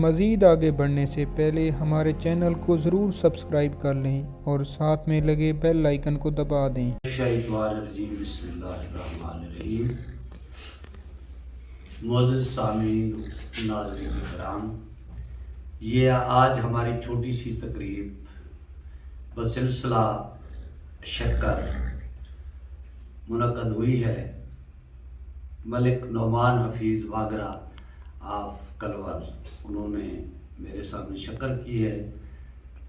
مزید آگے بڑھنے سے پہلے ہمارے چینل کو ضرور سبسکرائب کر لیں اور ساتھ میں لگے بیل آئیکن کو دبا دیں۔ شیطان الرجیم، بسم اللہ الرحمن الرحیم۔ معزز سامعین، ناظرین کرام، یہ آج ہماری چھوٹی سی تقریب بسلسلہ شکر منعقد ہوئی ہے۔ ملک نعمان حفیظ واگرہ آف کلول، انہوں نے میرے سامنے شکر کی ہے،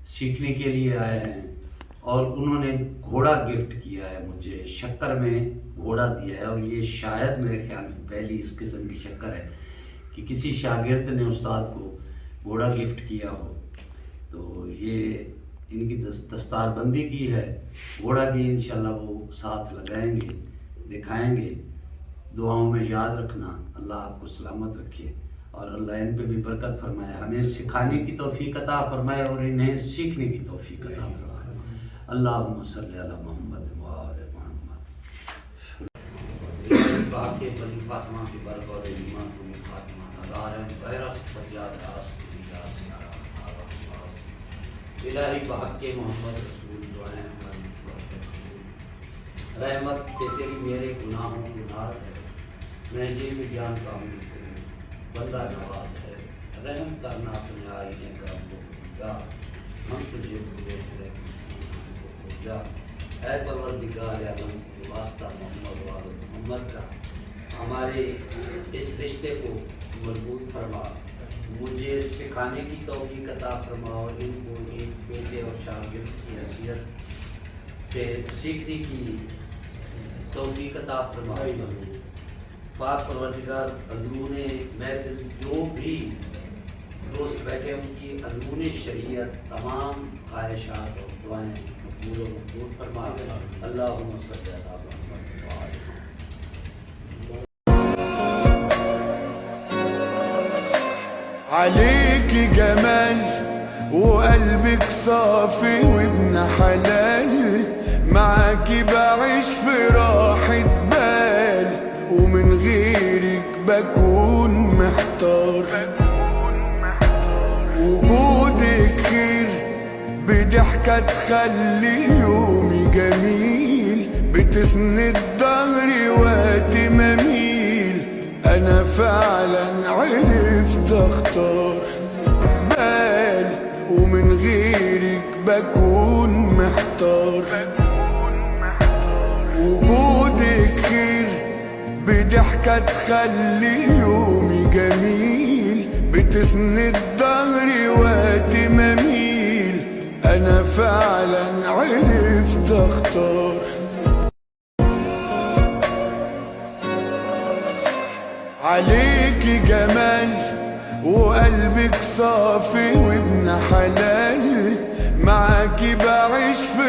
سیکھنے کے لیے آئے ہیں اور انہوں نے گھوڑا گفٹ کیا ہے مجھے، شکر میں گھوڑا دیا ہے، اور یہ شاید میرے خیال میں پہلی اس قسم کی شکر ہے کہ کسی شاگرد نے استاد کو گھوڑا گفٹ کیا ہو۔ تو یہ ان کی دستار بندی کی ہے، گھوڑا بھی انشاءاللہ وہ ساتھ لگائیں گے، دکھائیں گے۔ دعاؤں میں یاد رکھنا، اللہ آپ کو سلامت رکھے اور اللہ ان پہ بھی برکت فرمائے، ہمیں سکھانے کی توفیق عطا فرمائے اور انہیں سیکھنے کی توفیق عطا فرمائے۔ اللہم صلی علی محمد وآل محمد۔ باقی بنی فاطمہ کی برکت ایمان کو خاتمہ نظار غیر فریاد آستی الہی بحق کے محمد رسول دعائیں ہماری رحمت کہ تیری میرے گناہوں کی ناز ہے، میں یہ بھی جانتا ہوں کہ بندہ نواز ہے، رحم کرنا اپنے آئینے کرم کو جا، ہم تجھے بھولے تھے جا، اے پروردگار عالم کے واسطہ محمد والد محمد کا ہمارے اس رشتے کو مضبوط فرما، مجھے سکھانے کی توفیق عطا فرما اور ان کو ایک بیٹے اور شاگرد کی حیثیت سے سیکھنے کی توفیق عطا فرما۔ پاک پروردگار اندرون محفل جو بھی دوست بیٹھے ان کی اندرون شریعت تمام خواہشات اور دعائیں مقبول و مقبول فرما۔ اللہم صلی علی محمد وآل محمد۔ عليكي جمال وقلبك صافي وابن حلال، معاكي بعيش في راحة بال، ومن غيرك بكون محتار، وجودك خير بضحكة تخلي يومي جميل، بتسند ظهري وقت ما اميل، انا فعلا عرفت اختار بال، ومن غيرك بكون محتار، وجودك خير بضحكة تخلي يومي جميل، بتسند ظهري وقت ما اميل، انا فعلا عرفت اختار. عليكي جمال وقلبك صافي وابن حلال، معاكي بعيش في